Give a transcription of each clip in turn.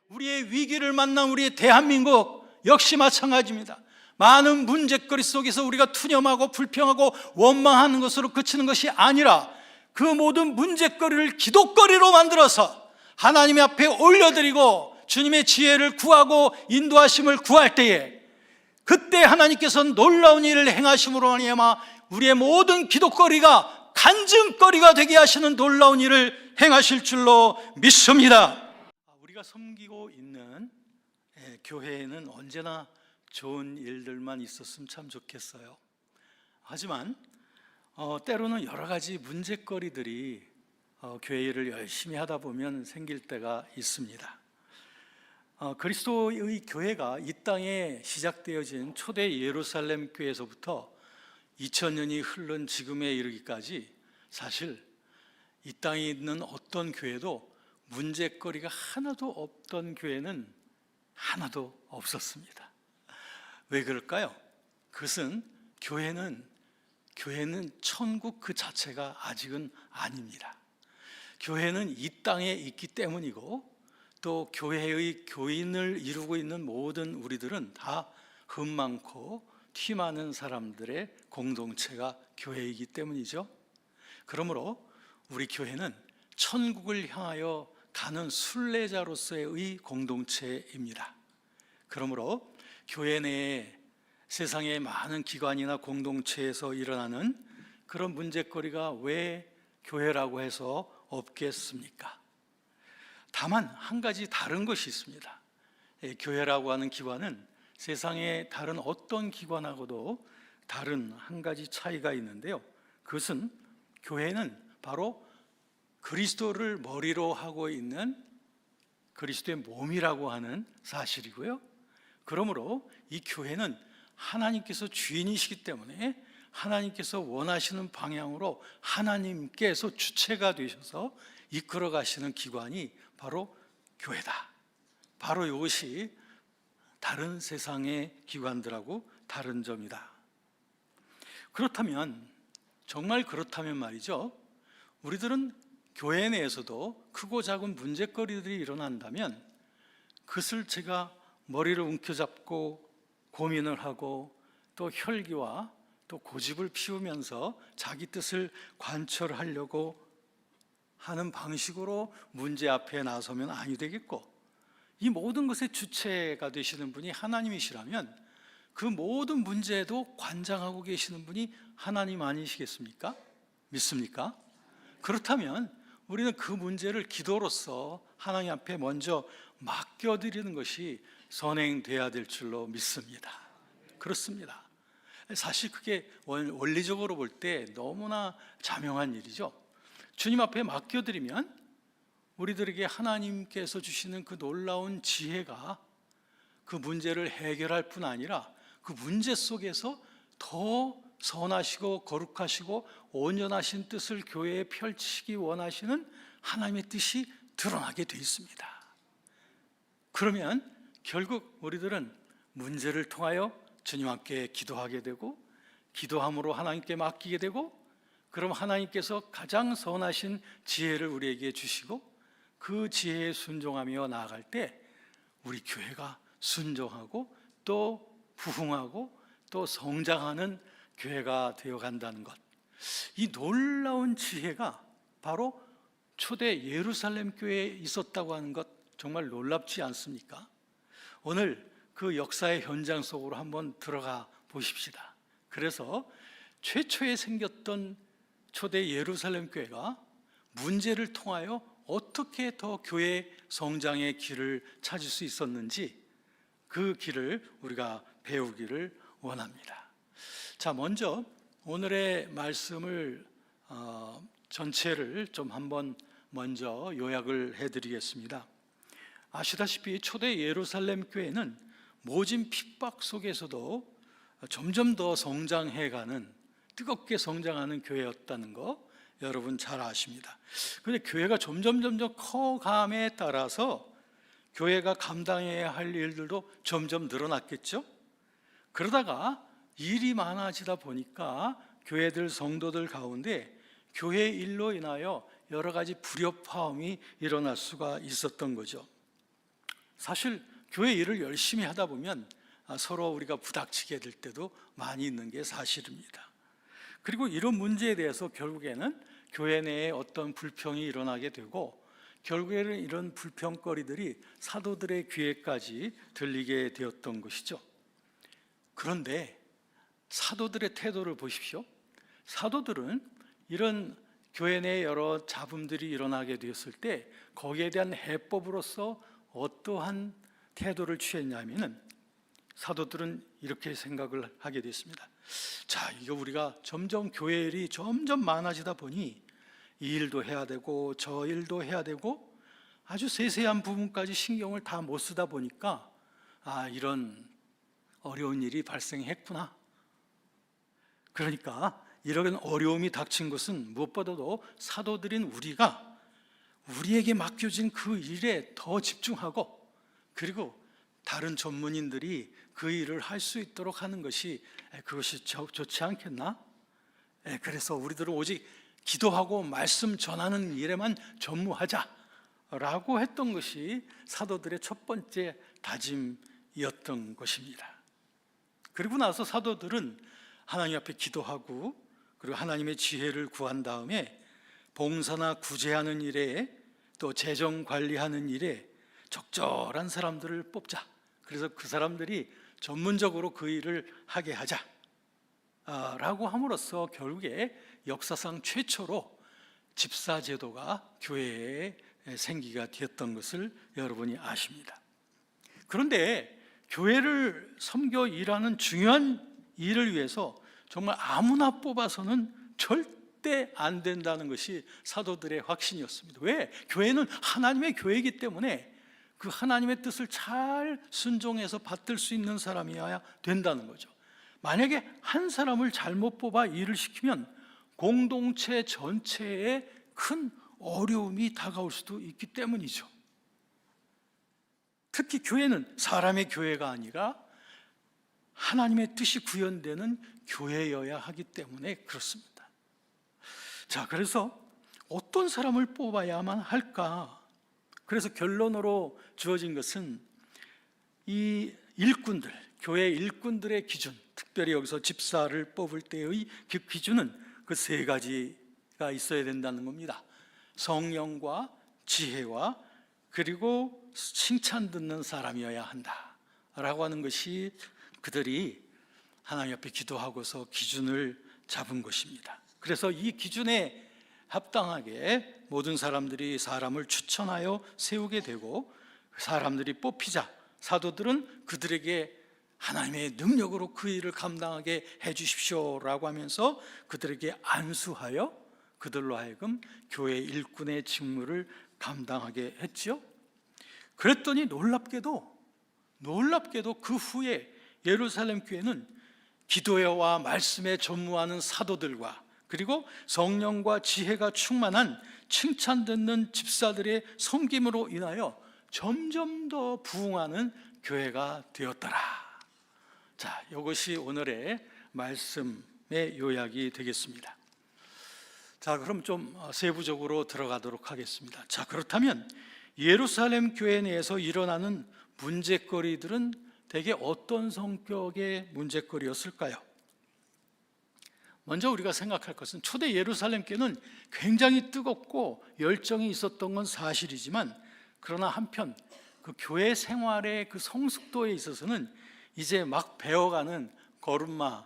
우리의 위기를 만난 우리의 대한민국 역시 마찬가지입니다. 많은 문제거리 속에서 우리가 투념하고 불평하고 원망하는 것으로 그치는 것이 아니라 그 모든 문제거리를 기도거리로 만들어서 하나님 앞에 올려드리고 주님의 지혜를 구하고 인도하심을 구할 때에 그때 하나님께서는 놀라운 일을 행하심으로 말미암아 우리의 모든 기도거리가 간증거리가 되게 하시는 놀라운 일을 행하실 줄로 믿습니다. 우리가 섬기고 있는 교회에는 언제나 좋은 일들만 있었으면 참 좋겠어요. 하지만 때로는 여러 가지 문제거리들이 교회 일을 열심히 하다 보면 생길 때가 있습니다. 그리스도의 교회가 이 땅에 시작되어진 초대 예루살렘 교회에서부터 2000년이 흐른 지금에 이르기까지 사실 이 땅에 있는 어떤 교회도 문제거리가 하나도 없던 교회는 하나도 없었습니다. 왜 그럴까요? 그것은 교회는 천국 그 자체가 아직은 아닙니다. 교회는 이 땅에 있기 때문이고 또 교회의 교인을 이루고 있는 모든 우리들은 다 흠 많고 티 많은 사람들의 공동체가 교회이기 때문이죠. 그러므로 우리 교회는 천국을 향하여 가는 순례자로서의 공동체입니다. 그러므로 교회 내에 세상의 많은 기관이나 공동체에서 일어나는 그런 문제거리가 왜 교회라고 해서 없겠습니까? 다만 한 가지 다른 것이 있습니다. 교회라고 하는 기관은 세상의 다른 어떤 기관하고도 다른 한 가지 차이가 있는데요. 그것은 교회는 바로 그리스도를 머리로 하고 있는 그리스도의 몸이라고 하는 사실이고요. 그러므로 이 교회는 하나님께서 주인이시기 때문에 하나님께서 원하시는 방향으로 하나님께서 주체가 되셔서 이끌어 가시는 기관이 바로 교회다. 바로 이것이 다른 세상의 기관들하고 다른 점이다. 그렇다면 정말 그렇다면 말이죠. 우리들은 교회 내에서도 크고 작은 문제거리들이 일어난다면 그것을 제가 머리를 움켜잡고 고민을 하고 또 혈기와 또 고집을 피우면서 자기 뜻을 관철하려고 하는 방식으로 문제 앞에 나서면 아니 되겠고, 이 모든 것의 주체가 되시는 분이 하나님이시라면 그 모든 문제에도 관장하고 계시는 분이 하나님 아니시겠습니까? 믿습니까? 그렇다면 우리는 그 문제를 기도로서 하나님 앞에 먼저 맡겨드리는 것이 선행돼야 될 줄로 믿습니다. 그렇습니다. 사실 그게 원리적으로 볼 때 너무나 자명한 일이죠. 주님 앞에 맡겨드리면 우리들에게 하나님께서 주시는 그 놀라운 지혜가 그 문제를 해결할 뿐 아니라 그 문제 속에서 더 선하시고 거룩하시고 온전하신 뜻을 교회에 펼치기 원하시는 하나님의 뜻이 드러나게 되어 있습니다. 그러면 결국 우리들은 문제를 통하여 주님 함께 기도하게 되고, 기도함으로 하나님께 맡기게 되고, 그럼 하나님께서 가장 선하신 지혜를 우리에게 주시고 그 지혜에 순종하며 나아갈 때 우리 교회가 순종하고 또 부흥하고 또 성장하는 교회가 되어간다는 것, 이 놀라운 지혜가 바로 초대 예루살렘 교회에 있었다고 하는 것, 정말 놀랍지 않습니까? 오늘 그 역사의 현장 속으로 한번 들어가 보십시다. 그래서 최초에 생겼던 초대 예루살렘 교회가 문제를 통하여 어떻게 더 교회 성장의 길을 찾을 수 있었는지 그 길을 우리가 배우기를 원합니다. 자, 먼저 오늘의 말씀을 전체를 좀 한번 먼저 요약을 해드리겠습니다. 아시다시피 초대 예루살렘 교회는 모진 핍박 속에서도 점점 더 성장해가는, 뜨겁게 성장하는 교회였다는 거 여러분 잘 아십니다. 그런데 교회가 점점 커감에 따라서 교회가 감당해야 할 일들도 점점 늘어났겠죠. 그러다가 일이 많아지다 보니까 교회들 성도들 가운데 교회 일로 인하여 여러 가지 불협화음이 일어날 수가 있었던 거죠. 사실 교회 일을 열심히 하다 보면 서로 우리가 부닥치게 될 때도 많이 있는 게 사실입니다. 그리고 이런 문제에 대해서 결국에는 교회 내에 어떤 불평이 일어나게 되고, 결국에는 이런 불평거리들이 사도들의 귀에까지 들리게 되었던 것이죠. 그런데 사도들의 태도를 보십시오. 사도들은 이런 교회 내에 여러 잡음들이 일어나게 되었을 때 거기에 대한 해법으로서 어떠한 태도를 취했냐면은, 사도들은 이렇게 생각을 하게 됐습니다. 자, 이거 우리가 점점 교회 일이 점점 많아지다 보니 이 일도 해야 되고 저 일도 해야 되고 아주 세세한 부분까지 신경을 다 못 쓰다 보니까 이런 어려운 일이 발생했구나. 그러니까 이런 어려움이 닥친 것은 무엇보다도 사도들인 우리가 우리에게 맡겨진 그 일에 더 집중하고, 그리고 다른 전문인들이 그 일을 할 수 있도록 하는 것이 그것이 좋지 않겠나? 그래서 우리들은 오직 기도하고 말씀 전하는 일에만 전무하자라고 했던 것이 사도들의 첫 번째 다짐이었던 것입니다. 그리고 나서 사도들은 하나님 앞에 기도하고, 그리고 하나님의 지혜를 구한 다음에 봉사나 구제하는 일에, 또 재정 관리하는 일에 적절한 사람들을 뽑자. 그래서 그 사람들이 전문적으로 그 일을 하게 하자 라고 함으로써 결국에 역사상 최초로 집사제도가 교회에 생기가 되었던 것을 여러분이 아십니다. 그런데 교회를 섬겨 일하는 중요한 일을 위해서 정말 아무나 뽑아서는 절대 안 된다는 것이 사도들의 확신이었습니다. 왜? 교회는 하나님의 교회이기 때문에 그 하나님의 뜻을 잘 순종해서 받들 수 있는 사람이어야 된다는 거죠. 만약에 한 사람을 잘못 뽑아 일을 시키면 공동체 전체에 큰 어려움이 다가올 수도 있기 때문이죠. 특히 교회는 사람의 교회가 아니라 하나님의 뜻이 구현되는 교회여야 하기 때문에 그렇습니다. 자, 그래서 어떤 사람을 뽑아야만 할까? 그래서 결론으로 주어진 것은 이 일꾼들, 교회 일꾼들의 기준, 특별히 여기서 집사를 뽑을 때의 그 기준은 그 세 가지가 있어야 된다는 겁니다. 성령과 지혜와 그리고 칭찬 듣는 사람이어야 한다라고 하는 것이 그들이 하나님 앞에 기도하고서 기준을 잡은 것입니다. 그래서 이 기준에 합당하게 모든 사람들이 사람을 추천하여 세우게 되고, 사람들이 뽑히자 사도들은 그들에게 하나님의 능력으로 그 일을 감당하게 해주십시오라고 하면서 그들에게 안수하여 그들로 하여금 교회 일꾼의 직무를 감당하게 했지요. 그랬더니 놀랍게도 그 후에 예루살렘 교회는 기도와 말씀에 전무하는 사도들과 그리고 성령과 지혜가 충만한 칭찬 듣는 집사들의 섬김으로 인하여 점점 더 부흥하는 교회가 되었더라. 자, 이것이 오늘의 말씀의 요약이 되겠습니다. 자, 그럼 좀 세부적으로 들어가도록 하겠습니다. 자, 그렇다면 예루살렘 교회 내에서 일어나는 문제거리들은 대개 어떤 성격의 문제거리였을까요? 먼저 우리가 생각할 것은 초대 예루살렘 교회는 굉장히 뜨겁고 열정이 있었던 건 사실이지만, 그러나 한편 그 교회 생활의 그 성숙도에 있어서는 이제 막 배워가는 걸음마,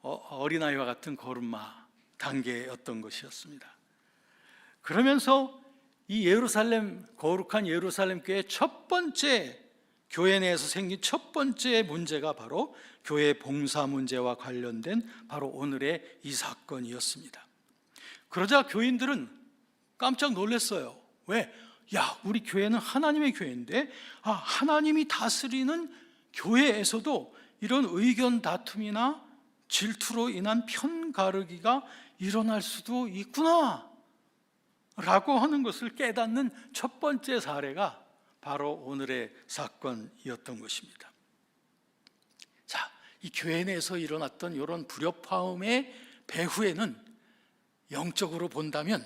어린아이와 같은 걸음마 단계였던 것이었습니다. 그러면서 이 예루살렘, 거룩한 예루살렘 교회의 첫 번째, 교회 내에서 생긴 첫 번째 문제가 바로 교회 봉사 문제와 관련된 바로 오늘의 이 사건이었습니다. 그러자 교인들은 깜짝 놀랐어요. 왜? 야, 우리 교회는 하나님의 교회인데 하나님이 다스리는 교회에서도 이런 의견 다툼이나 질투로 인한 편가르기가 일어날 수도 있구나 라고 하는 것을 깨닫는 첫 번째 사례가 바로 오늘의 사건이었던 것입니다. 자, 이 교회 내에서 일어났던 이런 불협화음의 배후에는 영적으로 본다면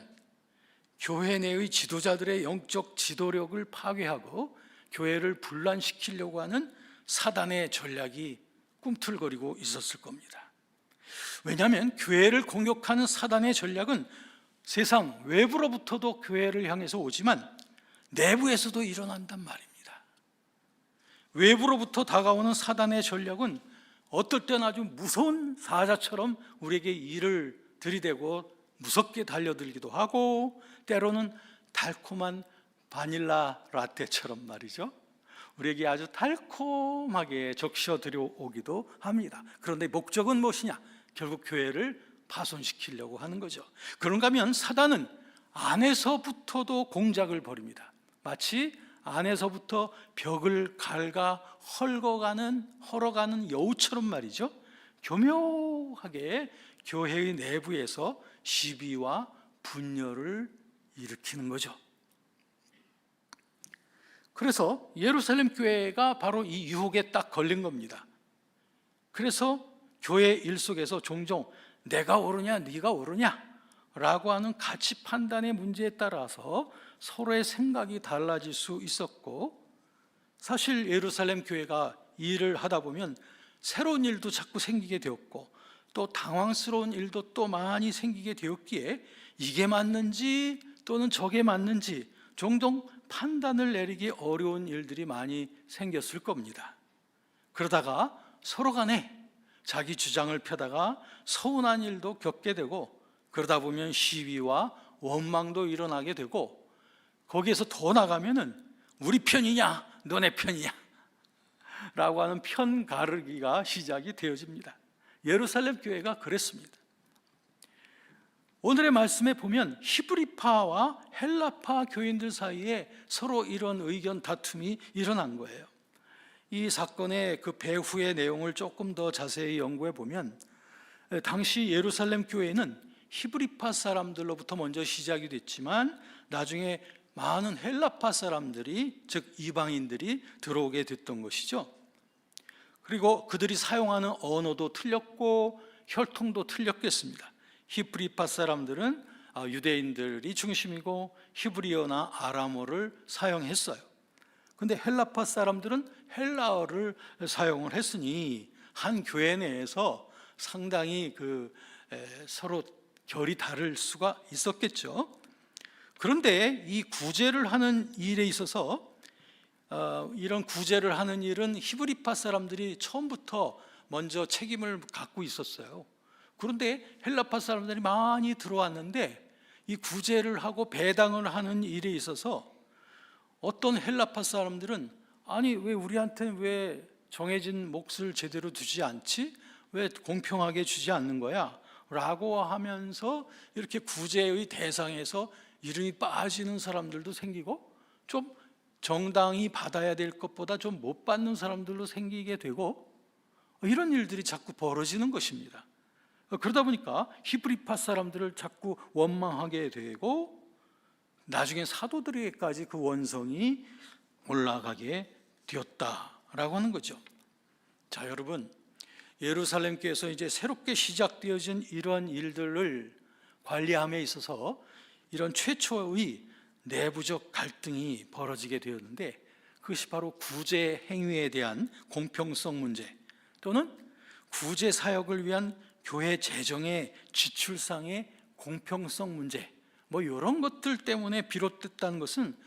교회 내의 지도자들의 영적 지도력을 파괴하고 교회를 분란시키려고 하는 사단의 전략이 꿈틀거리고 있었을 겁니다. 왜냐하면 교회를 공격하는 사단의 전략은 세상 외부로부터도 교회를 향해서 오지만 내부에서도 일어난단 말입니다. 외부로부터 다가오는 사단의 전략은 어떨 때는 아주 무서운 사자처럼 우리에게 일을 들이대고 무섭게 달려들기도 하고, 때로는 달콤한 바닐라 라떼처럼 말이죠, 우리에게 아주 달콤하게 적셔 들여오기도 합니다. 그런데 목적은 무엇이냐? 결국 교회를 파손시키려고 하는 거죠. 그런가 하면 사단은 안에서부터도 공작을 벌입니다. 마치 안에서부터 벽을 갉아 헐어가는 여우처럼 말이죠, 교묘하게 교회의 내부에서 시비와 분열을 일으키는 거죠. 그래서 예루살렘 교회가 바로 이 유혹에 딱 걸린 겁니다. 그래서 교회 일 속에서 종종 내가 옳으냐 네가 옳으냐 라고 하는 가치 판단의 문제에 따라서 서로의 생각이 달라질 수 있었고, 사실 예루살렘 교회가 일을 하다 보면 새로운 일도 자꾸 생기게 되었고, 또 당황스러운 일도 또 많이 생기게 되었기에 이게 맞는지 또는 저게 맞는지 종종 판단을 내리기 어려운 일들이 많이 생겼을 겁니다. 그러다가 서로 간에 자기 주장을 펴다가 서운한 일도 겪게 되고, 그러다 보면 시위와 원망도 일어나게 되고, 거기에서 더 나가면은 우리 편이냐 너네 편이냐 라고 하는 편 가르기가 시작이 되어집니다. 예루살렘 교회가 그랬습니다. 오늘의 말씀에 보면 히브리파와 헬라파 교인들 사이에 서로 이런 의견 다툼이 일어난 거예요. 이 사건의 그 배후의 내용을 조금 더 자세히 연구해 보면, 당시 예루살렘 교회는 히브리파 사람들로부터 먼저 시작이 됐지만 나중에 많은 헬라파 사람들이, 즉 이방인들이 들어오게 됐던 것이죠. 그리고 그들이 사용하는 언어도 틀렸고 혈통도 틀렸겠습니다. 히브리파 사람들은 유대인들이 중심이고 히브리어나 아람어를 사용했어요. 근데 헬라파 사람들은 헬라어를 사용을 했으니 한 교회 내에서 상당히 서로 결이 다를 수가 있었겠죠. 그런데 이 구제를 하는 일에 있어서 이런 구제를 하는 일은 히브리파 사람들이 처음부터 먼저 책임을 갖고 있었어요. 그런데 헬라파 사람들이 많이 들어왔는데 이 구제를 하고 배당을 하는 일에 있어서 어떤 헬라파 사람들은 아니 왜 우리한테는 왜 정해진 몫을 제대로 두지 않지? 왜 공평하게 주지 않는 거야? 라고 하면서 이렇게 구제의 대상에서 이름이 빠지는 사람들도 생기고, 좀 정당히 받아야 될 것보다 좀 못 받는 사람들도 생기게 되고, 이런 일들이 자꾸 벌어지는 것입니다. 그러다 보니까 히브리파 사람들을 자꾸 원망하게 되고, 나중에 사도들에게까지 그 원성이 올라가게 되었다라고 하는 거죠. 자, 여러분, 예루살렘 교회에서 이제 새롭게 시작되어진 이러한 일들을 관리함에 있어서 이런 최초의 내부적 갈등이 벌어지게 되었는데, 그것이 바로 구제 행위에 대한 공평성 문제, 또는 구제 사역을 위한 교회 재정의 지출상의 공평성 문제, 이런 것들 때문에 비롯됐다는 것은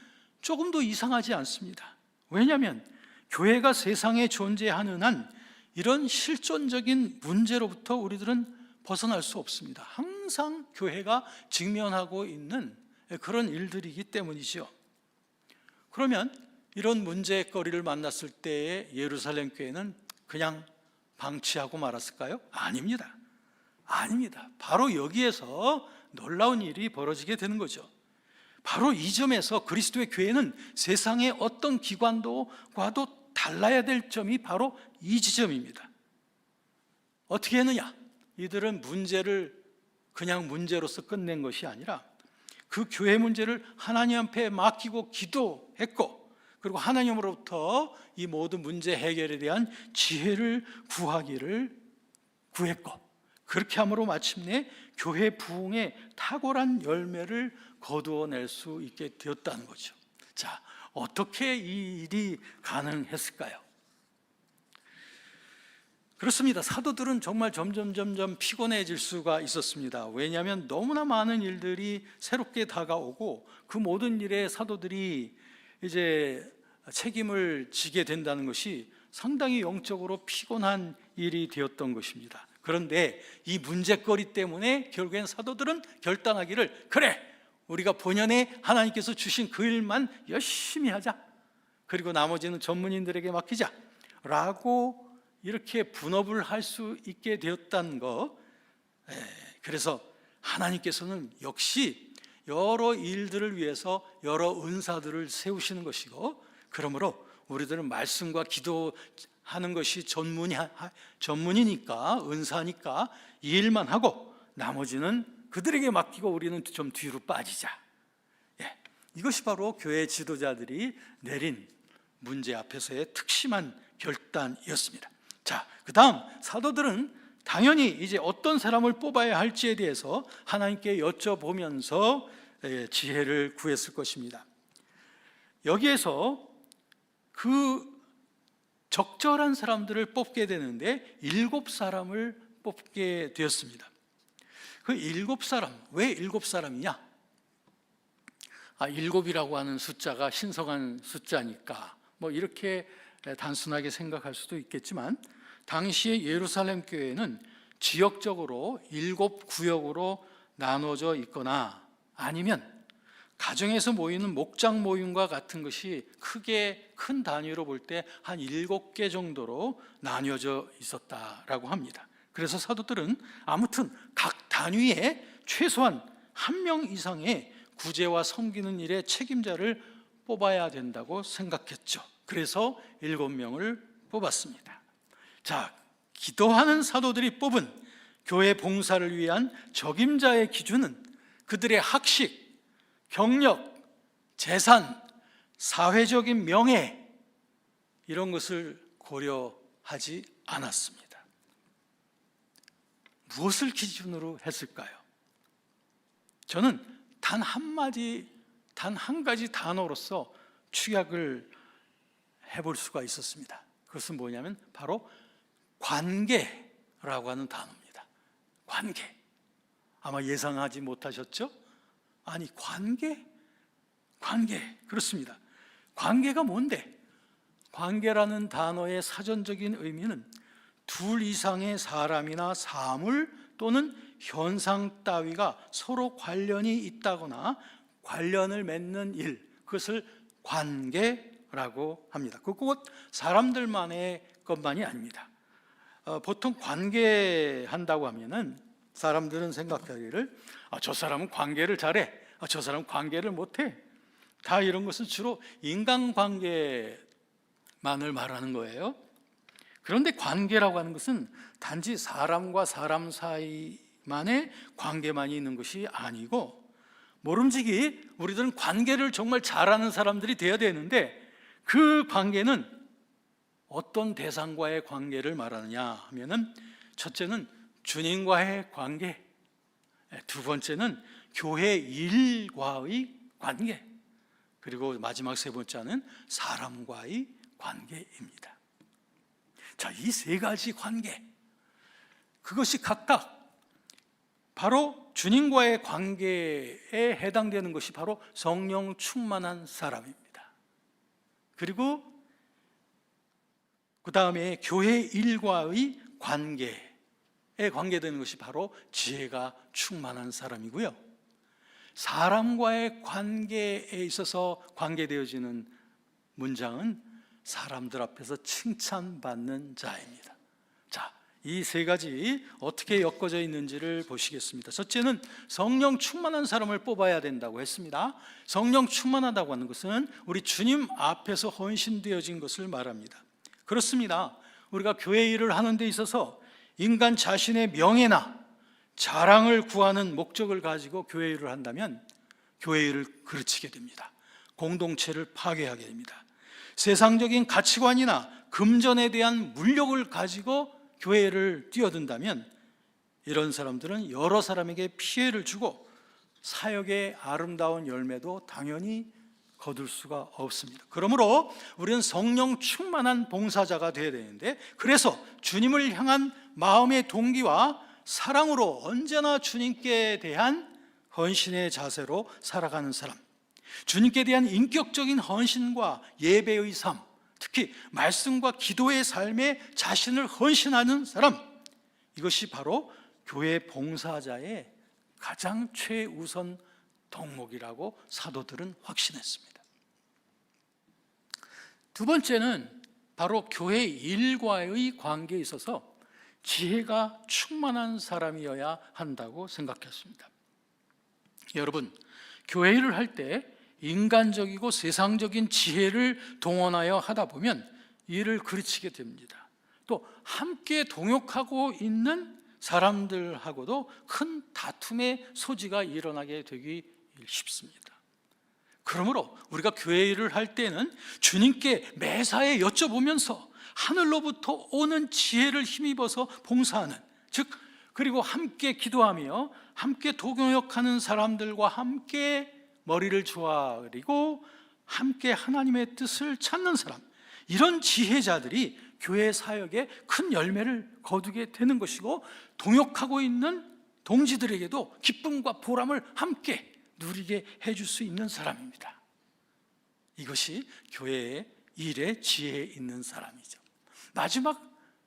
조금도 이상하지 않습니다. 왜냐하면 교회가 세상에 존재하는 한 이런 실존적인 문제로부터 우리들은 벗어날 수 없습니다. 항상 교회가 직면하고 있는 그런 일들이기 때문이죠. 그러면 이런 문제거리를 만났을 때에 예루살렘 교회는 그냥 방치하고 말았을까요? 아닙니다. 바로 여기에서 놀라운 일이 벌어지게 되는 거죠. 바로 이 점에서 그리스도의 교회는 세상의 어떤 기관과도 달라야 될 점이 바로 이 지점입니다. 어떻게 했느냐? 이들은 문제를 그냥 문제로서 끝낸 것이 아니라 그 교회 문제를 하나님 앞에 맡기고 기도했고, 그리고 하나님으로부터 이 모든 문제 해결에 대한 지혜를 구하기를 구했고, 그렇게 함으로 마침내 교회 부흥의 탁월한 열매를 거두어낼 수 있게 되었다는 거죠. 자, 어떻게 이 일이 가능했을까요? 그렇습니다. 사도들은 정말 점점 피곤해질 수가 있었습니다. 왜냐하면 너무나 많은 일들이 새롭게 다가오고 그 모든 일에 사도들이 이제 책임을 지게 된다는 것이 상당히 영적으로 피곤한 일이 되었던 것입니다. 그런데 이 문제거리 때문에 결국엔 사도들은 결단하기를, 그래, 우리가 본연의 하나님께서 주신 그 일만 열심히 하자, 그리고 나머지는 전문인들에게 맡기자 라고 이렇게 분업을 할 수 있게 되었다는 것. 그래서 하나님께서는 역시 여러 일들을 위해서 여러 은사들을 세우시는 것이고, 그러므로 우리들은 말씀과 기도하는 것이 전문이니까, 은사니까 이 일만 하고 나머지는 그들에게 맡기고 우리는 좀 뒤로 빠지자. 이것이 바로 교회 지도자들이 내린 문제 앞에서의 특심한 결단이었습니다. 자, 그 다음 사도들은 당연히 이제 어떤 사람을 뽑아야 할지에 대해서 하나님께 여쭤보면서 지혜를 구했을 것입니다. 여기에서 그 적절한 사람들을 뽑게 되는데 7사람을 뽑게 되었습니다. 그 7사람, 왜 7사람이냐? 7이라고 하는 숫자가 신성한 숫자니까 뭐 이렇게 단순하게 생각할 수도 있겠지만, 당시의 예루살렘 교회는 지역적으로 7구역으로 나눠져 있거나 아니면 가정에서 모이는 목장 모임과 같은 것이 크게 큰 단위로 볼 때 한 7개 정도로 나뉘어져 있었다라고 합니다. 그래서 사도들은 아무튼 각 단위에 최소한 1명 이상의 구제와 섬기는 일의 책임자를 뽑아야 된다고 생각했죠. 그래서 7명을 뽑았습니다. 자, 기도하는 사도들이 뽑은 교회 봉사를 위한 적임자의 기준은 그들의 학식, 경력, 재산, 사회적인 명예, 이런 것을 고려하지 않았습니다. 무엇을 기준으로 했을까요? 저는 단 한 가지 단어로서 축약을 해볼 수가 있었습니다. 그것은 뭐냐면 바로 관계라고 하는 단어입니다. 관계. 아마 예상하지 못하셨죠? 아니, 관계? 그렇습니다. 관계가 뭔데? 관계라는 단어의 사전적인 의미는 둘 이상의 사람이나 사물 또는 현상 따위가 서로 관련이 있다거나 관련을 맺는 일, 그것을 관계라고 합니다. 곧 사람들만의 것만이 아닙니다. 보통 관계한다고 하면은 사람들은 생각하기를 저 사람은 관계를 잘해, 저 사람은 관계를 못해, 다 이런 것은 주로 인간관계만을 말하는 거예요. 그런데 관계라고 하는 것은 단지 사람과 사람 사이만의 관계만이 있는 것이 아니고, 모름지기 우리들은 관계를 정말 잘하는 사람들이 되어야 되는데, 그 관계는 어떤 대상과의 관계를 말하느냐 하면은, 첫째는 주님과의 관계, 두 번째는 교회 일과의 관계, 그리고 마지막 세 번째는 사람과의 관계입니다. 자, 이 세 가지 관계, 그것이 각각 바로 주님과의 관계에 해당되는 것이 바로 성령 충만한 사람입니다. 그리고 그 다음에 교회 일과의 관계에 관계되는 것이 바로 지혜가 충만한 사람이고요, 사람과의 관계에 있어서 관계되어지는 문장은 사람들 앞에서 칭찬받는 자입니다. 자, 이 세 가지 어떻게 엮어져 있는지를 보시겠습니다. 첫째는 성령 충만한 사람을 뽑아야 된다고 했습니다. 성령 충만하다고 하는 것은 우리 주님 앞에서 헌신되어진 것을 말합니다. 그렇습니다. 우리가 교회 일을 하는 데 있어서 인간 자신의 명예나 자랑을 구하는 목적을 가지고 교회 일을 한다면 교회 일을 그르치게 됩니다. 공동체를 파괴하게 됩니다. 세상적인 가치관이나 금전에 대한 물욕을 가지고 교회를 뛰어든다면 이런 사람들은 여러 사람에게 피해를 주고 사역의 아름다운 열매도 당연히 거둘 수가 없습니다. 그러므로 우리는 성령 충만한 봉사자가 되어야 되는데, 그래서 주님을 향한 마음의 동기와 사랑으로 언제나 주님께 대한 헌신의 자세로 살아가는 사람, 주님께 대한 인격적인 헌신과 예배의 삶, 특히 말씀과 기도의 삶에 자신을 헌신하는 사람, 이것이 바로 교회 봉사자의 가장 최우선 덕목이라고 사도들은 확신했습니다. 두 번째는 바로 교회 일과의 관계에 있어서 지혜가 충만한 사람이어야 한다고 생각했습니다. 여러분, 교회 일을 할 때 인간적이고 세상적인 지혜를 동원하여 하다 보면 일을 그르치게 됩니다. 또 함께 동역하고 있는 사람들하고도 큰 다툼의 소지가 일어나게 되기 쉽습니다. 그러므로 우리가 교회 일을 할 때는 주님께 매사에 여쭤보면서 하늘로부터 오는 지혜를 힘입어서 봉사하는, 즉 그리고 함께 기도하며 함께 동역하는 사람들과 함께 머리를 조아리고 함께 하나님의 뜻을 찾는 사람, 이런 지혜자들이 교회 사역에 큰 열매를 거두게 되는 것이고, 동역하고 있는 동지들에게도 기쁨과 보람을 함께 누리게 해줄 수 있는 사람입니다. 이것이 교회의 일에 지혜 있는 사람이죠. 마지막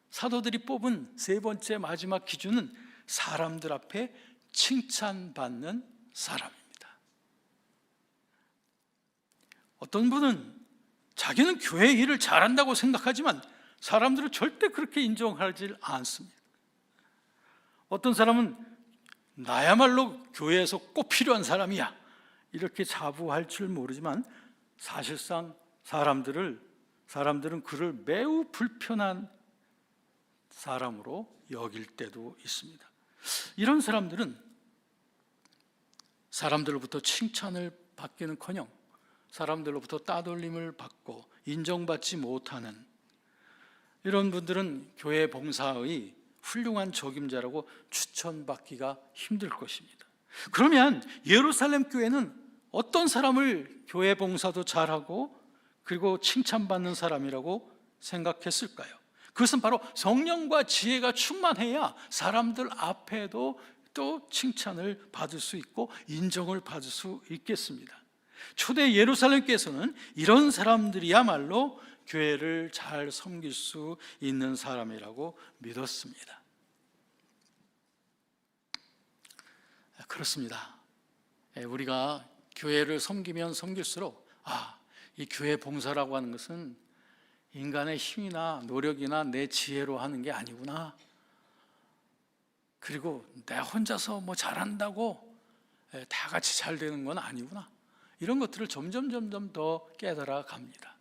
사도들이 뽑은 세 번째 마지막 기준은 사람들 앞에 칭찬받는 사람입니다. 어떤 분은 자기는 교회 일을 잘한다고 생각하지만 사람들은 절대 그렇게 인정하지 않습니다. 어떤 사람은 나야말로 교회에서 꼭 필요한 사람이야, 이렇게 자부할 줄 모르지만 사실상 사람들은 그를 매우 불편한 사람으로 여길 때도 있습니다. 이런 사람들은 사람들로부터 칭찬을 받기는커녕 사람들로부터 따돌림을 받고 인정받지 못하는 이런 분들은 교회 봉사의 훌륭한 적임자라고 추천받기가 힘들 것입니다. 그러면 예루살렘 교회는 어떤 사람을 교회 봉사도 잘하고 그리고 칭찬받는 사람이라고 생각했을까요? 그것은 바로 성령과 지혜가 충만해야 사람들 앞에도 또 칭찬을 받을 수 있고 인정을 받을 수 있겠습니다. 초대 예루살렘 교회에서는 이런 사람들이야말로 교회를 잘 섬길 수 있는 사람이라고 믿었습니다. 그렇습니다. 우리가 교회를 섬기면 섬길수록 이 교회 봉사라고 하는 것은 인간의 힘이나 노력이나 내 지혜로 하는 게 아니구나, 그리고 내 혼자서 뭐 잘한다고 다 같이 잘 되는 건 아니구나, 이런 것들을 점점 더 깨달아 갑니다.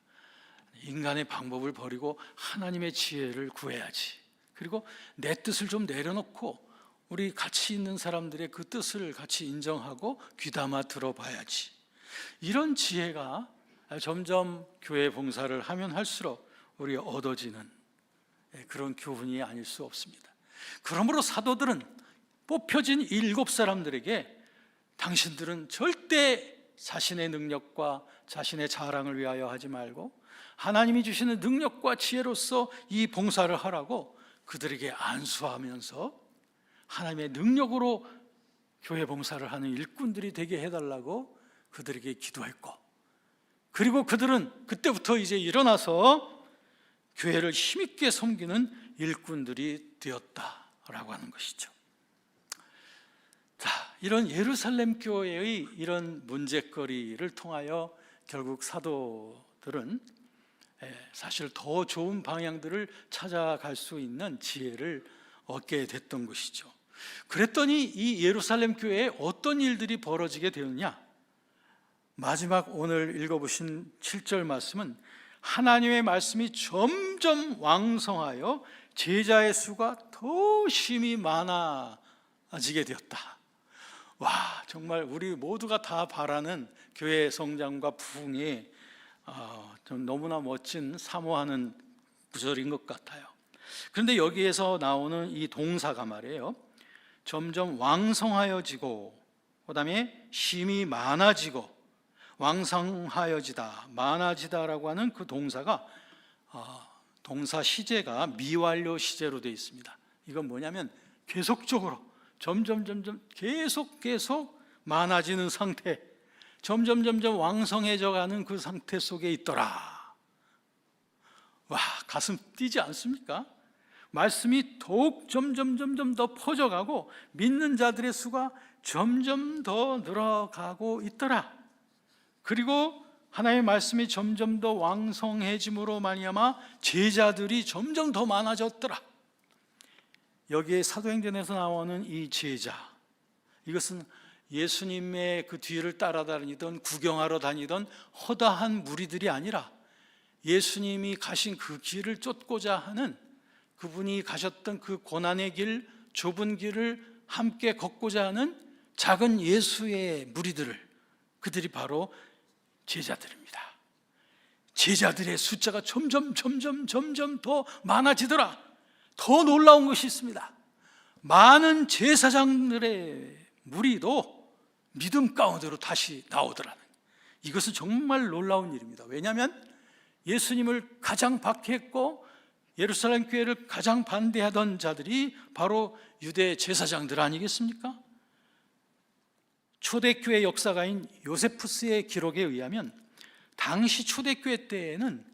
인간의 방법을 버리고 하나님의 지혜를 구해야지, 그리고 내 뜻을 좀 내려놓고 우리 같이 있는 사람들의 그 뜻을 같이 인정하고 귀담아 들어봐야지, 이런 지혜가 점점 교회 봉사를 하면 할수록 우리가 얻어지는 그런 교훈이 아닐 수 없습니다. 그러므로 사도들은 뽑혀진 7사람들에게 당신들은 절대 자신의 능력과 자신의 자랑을 위하여 하지 말고 하나님이 주시는 능력과 지혜로서 이 봉사를 하라고 그들에게 안수하면서 하나님의 능력으로 교회 봉사를 하는 일꾼들이 되게 해달라고 그들에게 기도했고, 그리고 그들은 그때부터 이제 일어나서 교회를 힘있게 섬기는 일꾼들이 되었다라고 하는 것이죠. 자, 이런 예루살렘 교회의 이런 문제거리를 통하여 결국 사도들은 사실 더 좋은 방향들을 찾아갈 수 있는 지혜를 얻게 됐던 것이죠. 그랬더니 이 예루살렘 교회에 어떤 일들이 벌어지게 되었냐? 마지막 오늘 읽어보신 7절 말씀은 하나님의 말씀이 점점 왕성하여 제자의 수가 더 심히 많아지게 되었다. 와, 정말 우리 모두가 다 바라는 교회의 성장과 부흥이 좀 너무나 멋진 사모하는 구절인 것 같아요. 그런데 여기에서 나오는 이 동사가 말이에요, 점점 왕성하여지고 그 다음에 심히 많아지고, 왕성하여지다, 많아지다라고 하는 그 동사가 동사 시제가 미완료 시제로 되어 있습니다. 이건 뭐냐면 계속적으로 점점 계속 많아지는 상태, 점점 왕성해져 가는 그 상태 속에 있더라. 와, 가슴 뛰지 않습니까? 말씀이 더욱 점점 더 퍼져가고 믿는 자들의 수가 점점 더 늘어가고 있더라. 그리고 하나님의 말씀이 점점 더 왕성해짐으로 말미암아 제자들이 점점 더 많아졌더라. 여기에 사도행전에서 나오는 이 제자, 이것은 예수님의 그 뒤를 따라다니던 구경하러 다니던 허다한 무리들이 아니라 예수님이 가신 그 길을 쫓고자 하는, 그분이 가셨던 그 고난의 길, 좁은 길을 함께 걷고자 하는 작은 예수의 무리들을, 그들이 바로 제자들입니다. 제자들의 숫자가 점점 더 많아지더라. 더 놀라운 것이 있습니다. 많은 제사장들의 무리도 믿음 가운데로 다시 나오더라는, 이것은 정말 놀라운 일입니다. 왜냐하면 예수님을 가장 박해했고 예루살렘 교회를 가장 반대하던 자들이 바로 유대 제사장들 아니겠습니까? 초대교회 역사가인 요세푸스의 기록에 의하면 당시 초대교회 때에는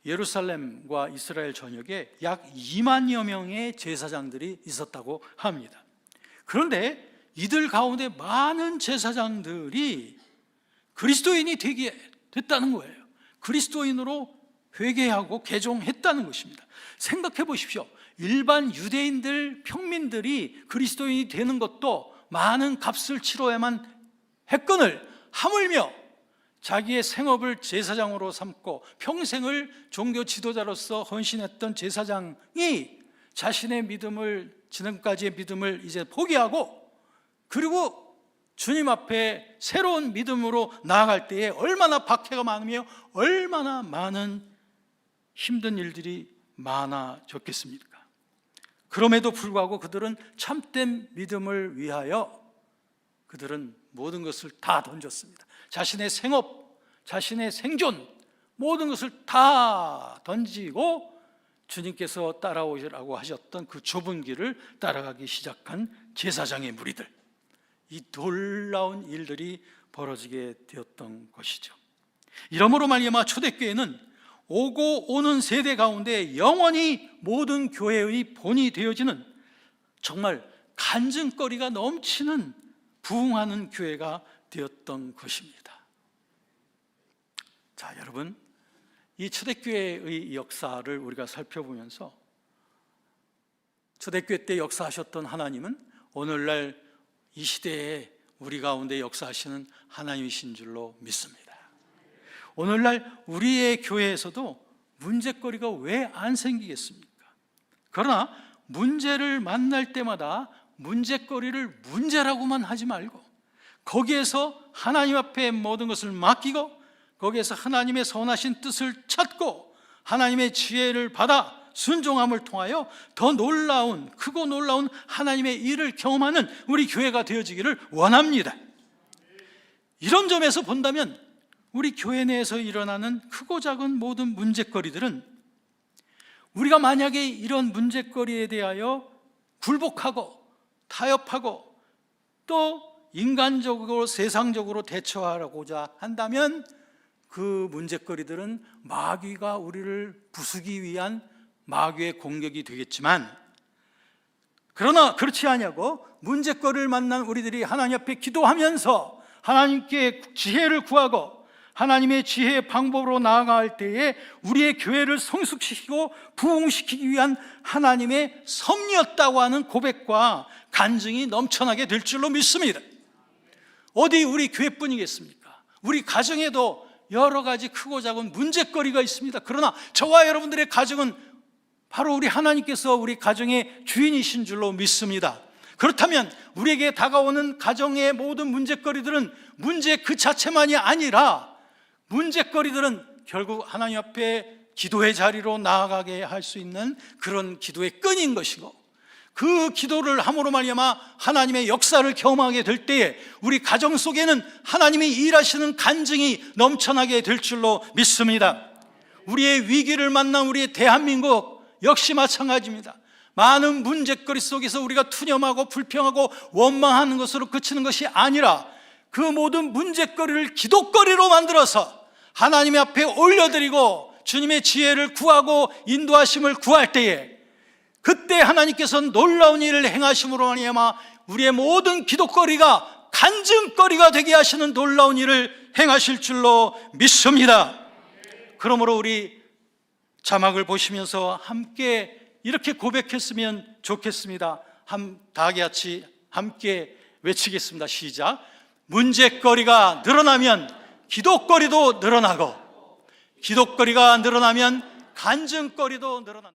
예루살렘과 이스라엘 전역에 약 2만여 명의 제사장들이 있었다고 합니다. 그런데 이들 가운데 많은 제사장들이 그리스도인이 되게 됐다는 거예요. 그리스도인으로 회개하고 개종했다는 것입니다. 생각해 보십시오. 일반 유대인들, 평민들이 그리스도인이 되는 것도 많은 값을 치러야만 했거늘, 하물며 자기의 생업을 제사장으로 삼고 평생을 종교 지도자로서 헌신했던 제사장이 자신의 믿음을, 지금까지의 믿음을 이제 포기하고 그리고 주님 앞에 새로운 믿음으로 나아갈 때에 얼마나 박해가 많으며 얼마나 많은 힘든 일들이 많아졌겠습니까? 그럼에도 불구하고 그들은 참된 믿음을 위하여 그들은 모든 것을 다 던졌습니다. 자신의 생업, 자신의 생존, 모든 것을 다 던지고 주님께서 따라오시라고 하셨던 그 좁은 길을 따라가기 시작한 제사장의 무리들, 이 놀라운 일들이 벌어지게 되었던 것이죠. 이러므로 말미암아 초대교회는 오고 오는 세대 가운데 영원히 모든 교회의 본이 되어지는 정말 간증거리가 넘치는 부흥하는 교회가 되었던 것입니다. 자, 여러분, 이 초대교회의 역사를 우리가 살펴보면서 초대교회 때 역사하셨던 하나님은 오늘날 이 시대에 우리 가운데 역사하시는 하나님이신 줄로 믿습니다. 오늘날 우리의 교회에서도 문제거리가 왜 안 생기겠습니까? 그러나 문제를 만날 때마다 문제거리를 문제라고만 하지 말고 거기에서 하나님 앞에 모든 것을 맡기고 거기에서 하나님의 선하신 뜻을 찾고 하나님의 지혜를 받아 순종함을 통하여 더 놀라운, 크고 놀라운 하나님의 일을 경험하는 우리 교회가 되어지기를 원합니다. 이런 점에서 본다면 우리 교회 내에서 일어나는 크고 작은 모든 문제거리들은 우리가 만약에 이런 문제거리에 대하여 굴복하고 타협하고 또 인간적으로 세상적으로 대처하고자 한다면 그 문제거리들은 마귀가 우리를 부수기 위한 마귀의 공격이 되겠지만, 그러나 그렇지 아니하고 문제거리를 만난 우리들이 하나님 앞에 기도하면서 하나님께 지혜를 구하고 하나님의 지혜의 방법으로 나아갈 때에 우리의 교회를 성숙시키고 부흥시키기 위한 하나님의 섭리였다고 하는 고백과 간증이 넘쳐나게 될 줄로 믿습니다. 어디 우리 교회뿐이겠습니까? 우리 가정에도 여러 가지 크고 작은 문제거리가 있습니다. 그러나 저와 여러분들의 가정은 바로 우리 하나님께서 우리 가정의 주인이신 줄로 믿습니다. 그렇다면 우리에게 다가오는 가정의 모든 문제거리들은 문제 그 자체만이 아니라 문제거리들은 결국 하나님 앞에 기도의 자리로 나아가게 할 수 있는 그런 기도의 끈인 것이고, 그 기도를 함으로 말미암아 하나님의 역사를 경험하게 될 때에 우리 가정 속에는 하나님이 일하시는 간증이 넘쳐나게 될 줄로 믿습니다. 우리의 위기를 만난 우리의 대한민국 역시 마찬가지입니다. 많은 문제거리 속에서 우리가 투념하고 불평하고 원망하는 것으로 그치는 것이 아니라 그 모든 문제거리를 기도거리로 만들어서 하나님 앞에 올려드리고 주님의 지혜를 구하고 인도하심을 구할 때에 그때 하나님께서는 놀라운 일을 행하심으로 말미암아 우리의 모든 기도거리가 간증거리가 되게 하시는 놀라운 일을 행하실 줄로 믿습니다. 그러므로 우리 자막을 보시면서 함께 이렇게 고백했으면 좋겠습니다. 다 같이 함께 외치겠습니다. 시작. 문제거리가 늘어나면 기도거리도 늘어나고 기도거리가 늘어나면 간증거리도 늘어난다.